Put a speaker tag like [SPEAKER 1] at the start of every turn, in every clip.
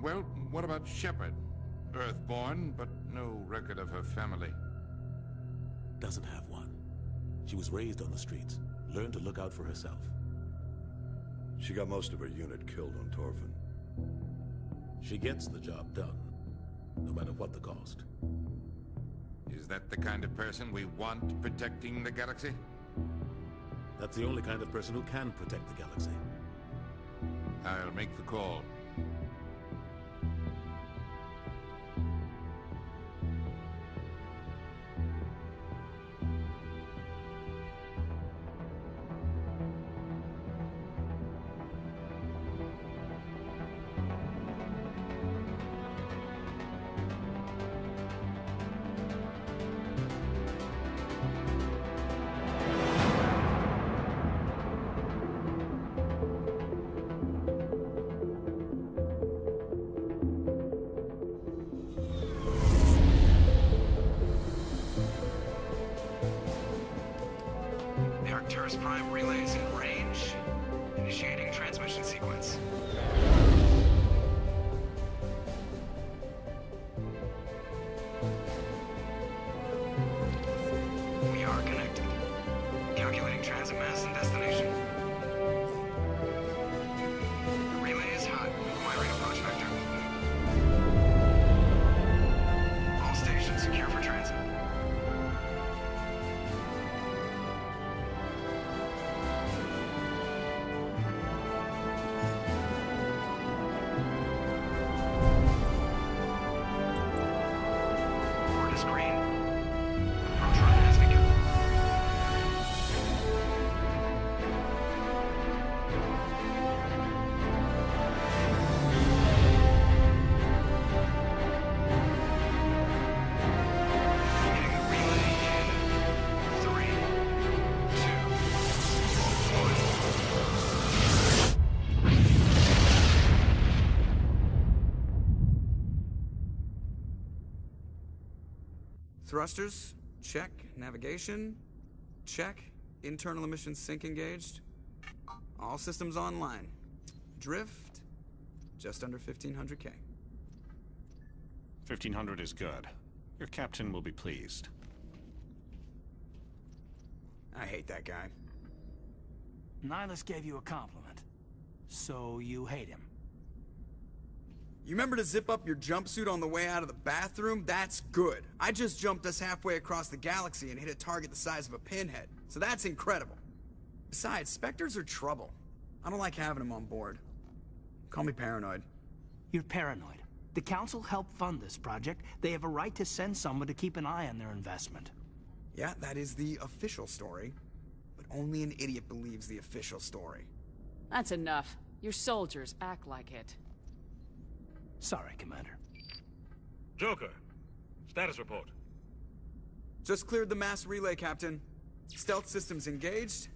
[SPEAKER 1] Well, what about Shepard? Earthborn, but no record of her family.
[SPEAKER 2] Doesn't have one. She was raised on the streets, learned to look out for herself.
[SPEAKER 3] She got most of her unit killed on Torfin.
[SPEAKER 2] She gets the job done, no matter what the cost.
[SPEAKER 1] Is that the kind of person we want protecting the galaxy?
[SPEAKER 2] That's the only kind of person who can protect the galaxy.
[SPEAKER 1] I'll make the call.
[SPEAKER 4] Arcturus Prime relays in range. Initiating transmission sequence. We are connected. Calculating transit mass and destination. The relay is hot. Acquiring approach vector. All stations secure for transit.
[SPEAKER 5] Thrusters, check. Navigation, check. Internal emissions sync engaged. All systems online. Drift, just under 1500K.
[SPEAKER 6] 1500 is good. Your captain will be pleased.
[SPEAKER 5] I hate that guy.
[SPEAKER 7] Nihilus gave you a compliment. So you hate him.
[SPEAKER 5] You remember to zip up your jumpsuit on the way out of the bathroom? That's good. I just jumped us halfway across the galaxy and hit a target the size of a pinhead. So that's incredible. Besides, Specters are trouble. I don't like having them on board. Call me paranoid.
[SPEAKER 7] You're paranoid. The Council helped fund this project. They have a right to send someone to keep an eye on their investment.
[SPEAKER 5] Yeah, that is the official story. But only an idiot believes the official story.
[SPEAKER 8] That's enough. Your soldiers act like it.
[SPEAKER 7] Sorry, Commander.
[SPEAKER 9] Joker, status report.
[SPEAKER 5] Just cleared the mass relay, Captain. Stealth systems engaged.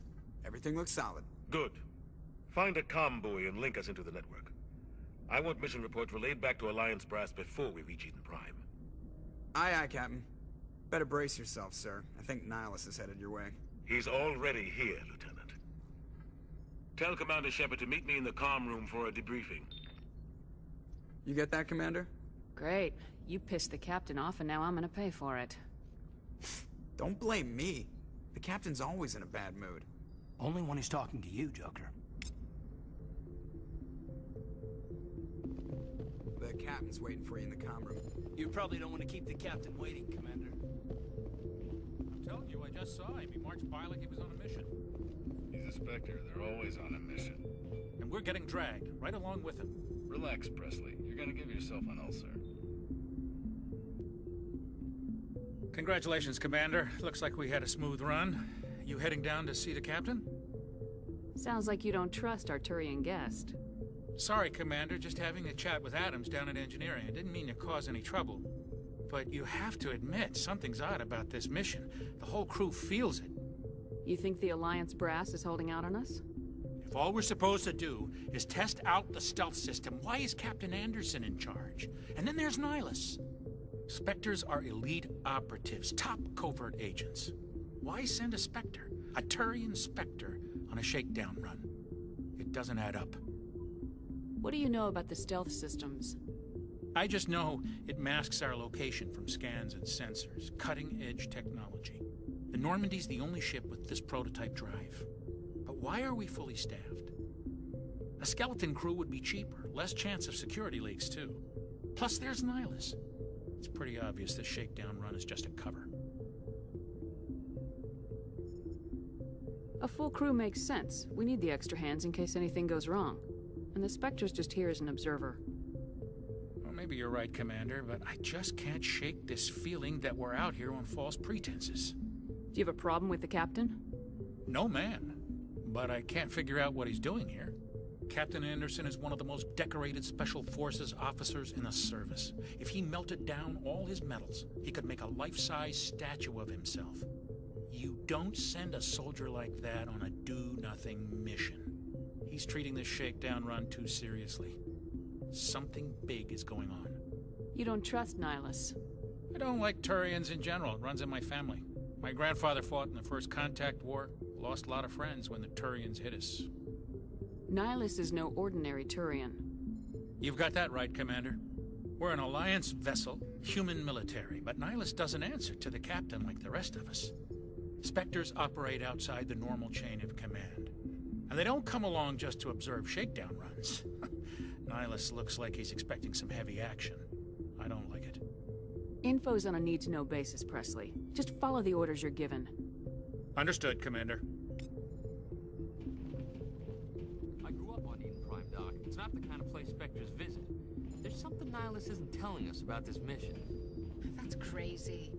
[SPEAKER 5] Everything looks solid.
[SPEAKER 9] Good. Find a comm buoy and link us into the network. I want mission reports relayed back to Alliance brass before we reach Eden Prime.
[SPEAKER 5] Aye, aye, Captain. Better brace yourself, sir. I think Nihilus is headed your way.
[SPEAKER 9] He's already here, Lieutenant. Tell Commander Shepard to meet me in the comm room for a debriefing.
[SPEAKER 5] You get that, Commander?
[SPEAKER 8] Great. You pissed the captain off and now I'm gonna pay for it.
[SPEAKER 5] Don't blame me. The captain's always in a bad mood.
[SPEAKER 7] Only when he's talking to you, Joker.
[SPEAKER 5] The captain's waiting for you in the comm room.
[SPEAKER 7] You probably don't want to keep the captain waiting, Commander.
[SPEAKER 10] I'm telling you, I just saw him. He marched by like he was on a mission.
[SPEAKER 11] He's a Specter. They're always on a mission.
[SPEAKER 10] And we're getting dragged, right along with him.
[SPEAKER 11] Relax, Presley. You're gonna give yourself an ulcer.
[SPEAKER 10] Congratulations, Commander. Looks like we had a smooth run. You heading down to see the captain?
[SPEAKER 8] Sounds like you don't trust Arturian guest.
[SPEAKER 10] Sorry, Commander. Just having a chat with Adams down at engineering. I didn't mean to cause any trouble. But you have to admit, something's odd about this mission. The whole crew feels it.
[SPEAKER 8] You think the Alliance brass is holding out on us?
[SPEAKER 10] If all we're supposed to do is test out the stealth system, why is Captain Anderson in charge? And then there's Nihilus. Spectres are elite operatives, top covert agents. Why send a Spectre, a Turian Spectre, on a shakedown run? It doesn't add up.
[SPEAKER 8] What do you know about the stealth systems?
[SPEAKER 10] I just know it masks our location from scans and sensors. Cutting-edge technology. The Normandy's the only ship with this prototype drive. But why are we fully staffed? A skeleton crew would be cheaper, less chance of security leaks, too. Plus, there's Nihilus. It's pretty obvious this shakedown run is just a cover.
[SPEAKER 8] A full crew makes sense. We need the extra hands in case anything goes wrong. And the Specter's just here as an observer.
[SPEAKER 10] Well, maybe you're right, Commander, but I just can't shake this feeling that we're out here on false pretenses.
[SPEAKER 8] Do you have a problem with the captain?
[SPEAKER 10] No, man. But I can't figure out what he's doing here. Captain Anderson is one of the most decorated Special Forces officers in the service. If he melted down all his medals, he could make a life-size statue of himself. You don't send a soldier like that on a do-nothing mission. He's treating this shakedown run too seriously. Something big is going on.
[SPEAKER 8] You don't trust Nihilus?
[SPEAKER 10] I don't like Turians in general. It runs in my family. My grandfather fought in the First Contact War. Lost a lot of friends when the Turians hit us.
[SPEAKER 8] Nihilus is no ordinary Turian.
[SPEAKER 10] You've got that right, Commander. We're an Alliance vessel, human military, but Nihilus doesn't answer to the captain like the rest of us. Specters operate outside the normal chain of command. And they don't come along just to observe shakedown runs. Nihilus looks like he's expecting some heavy action. I don't like it.
[SPEAKER 8] Info's on a need-to-know basis, Presley. Just follow the orders you're given.
[SPEAKER 10] Understood, Commander.
[SPEAKER 12] I grew up on Eden Prime, Doc. It's not the kind of place Specters visit. There's something Nihilus isn't telling us about this mission.
[SPEAKER 13] That's crazy.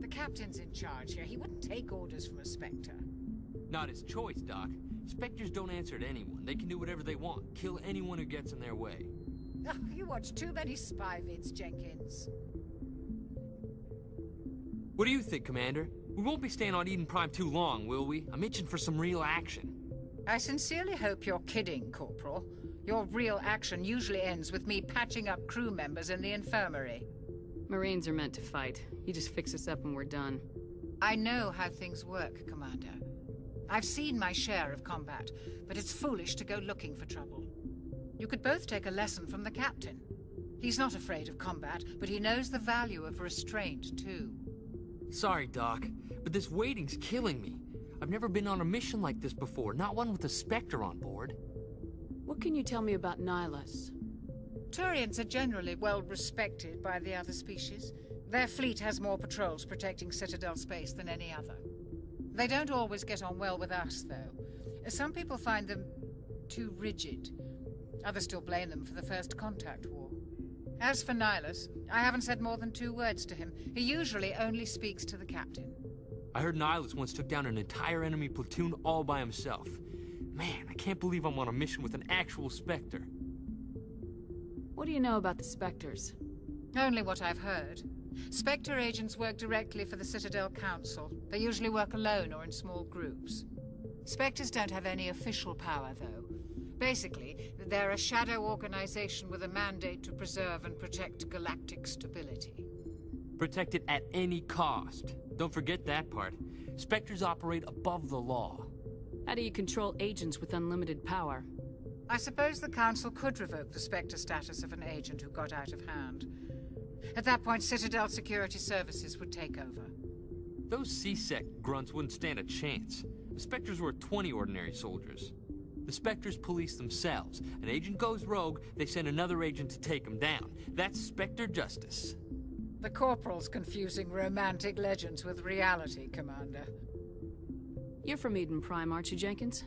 [SPEAKER 13] The captain's in charge here. He wouldn't take orders from a Specter.
[SPEAKER 12] Not his choice, Doc. Specters don't answer to anyone. They can do whatever they want. Kill anyone who gets in their way.
[SPEAKER 13] Oh, you watch too many spy vids, Jenkins.
[SPEAKER 12] What do you think, Commander? We won't be staying on Eden Prime too long, will we? I'm itching for some real action.
[SPEAKER 13] I sincerely hope you're kidding, Corporal. Your real action usually ends with me patching up crew members in the infirmary.
[SPEAKER 8] Marines are meant to fight. You just fix us up when we're done.
[SPEAKER 13] I know how things work, Commander. I've seen my share of combat, but it's foolish to go looking for trouble. You could both take a lesson from the captain. He's not afraid of combat, but he knows the value of restraint, too.
[SPEAKER 12] Sorry, Doc, but this waiting's killing me. I've never been on a mission like this before, not one with a Specter on board.
[SPEAKER 8] What can you tell me about Nihilus?
[SPEAKER 13] Turians are generally well respected by the other species. Their fleet has more patrols protecting Citadel space than any other. They don't always get on well with us, though. Some people find them too rigid. Others still blame them for the First Contact War. As for Nihilus, I haven't said more than 2 words to him. He usually only speaks to the captain.
[SPEAKER 12] I heard Nihilus once took down an entire enemy platoon all by himself. Man, I can't believe I'm on a mission with an actual Specter.
[SPEAKER 8] What do you know about the Specters?
[SPEAKER 13] Only what I've heard. Spectre agents work directly for the Citadel Council. They usually work alone or in small groups. Spectres don't have any official power, though. Basically, they're a shadow organization with a mandate to preserve and protect galactic stability.
[SPEAKER 12] Protect it at any cost. Don't forget that part. Spectres operate above the law.
[SPEAKER 8] How do you control agents with unlimited power?
[SPEAKER 13] I suppose the Council could revoke the Spectre status of an agent who got out of hand. At that point, Citadel Security Services would take over.
[SPEAKER 12] Those C-Sec grunts wouldn't stand a chance. The Spectres were 20 ordinary soldiers. The Spectres police themselves. An agent goes rogue, they send another agent to take him down. That's Spectre justice.
[SPEAKER 13] The Corporal's confusing romantic legends with reality, Commander.
[SPEAKER 8] You're from Eden Prime, aren't you, Jenkins?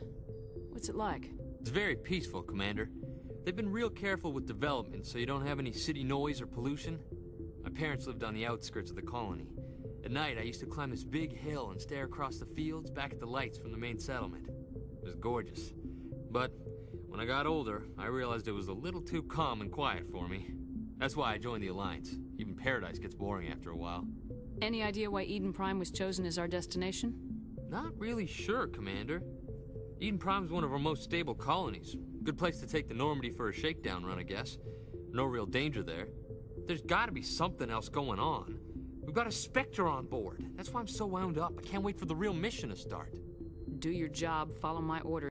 [SPEAKER 8] What's it like?
[SPEAKER 12] It's very peaceful, Commander. They've been real careful with development, so you don't have any city noise or pollution. My parents lived on the outskirts of the colony. At night, I used to climb this big hill and stare across the fields back at the lights from the main settlement. It was gorgeous. But when I got older, I realized it was a little too calm and quiet for me. That's why I joined the Alliance. Even Paradise gets boring after a while.
[SPEAKER 8] Any idea why Eden Prime was chosen as our destination?
[SPEAKER 12] Not really sure, Commander. Eden Prime's one of our most stable colonies. Good place to take the Normandy for a shakedown run, I guess. No real danger there. There's gotta be something else going on. We've got a Spectre on board. That's why I'm so wound up. I can't wait for the real mission to start.
[SPEAKER 8] Do your job, follow my orders.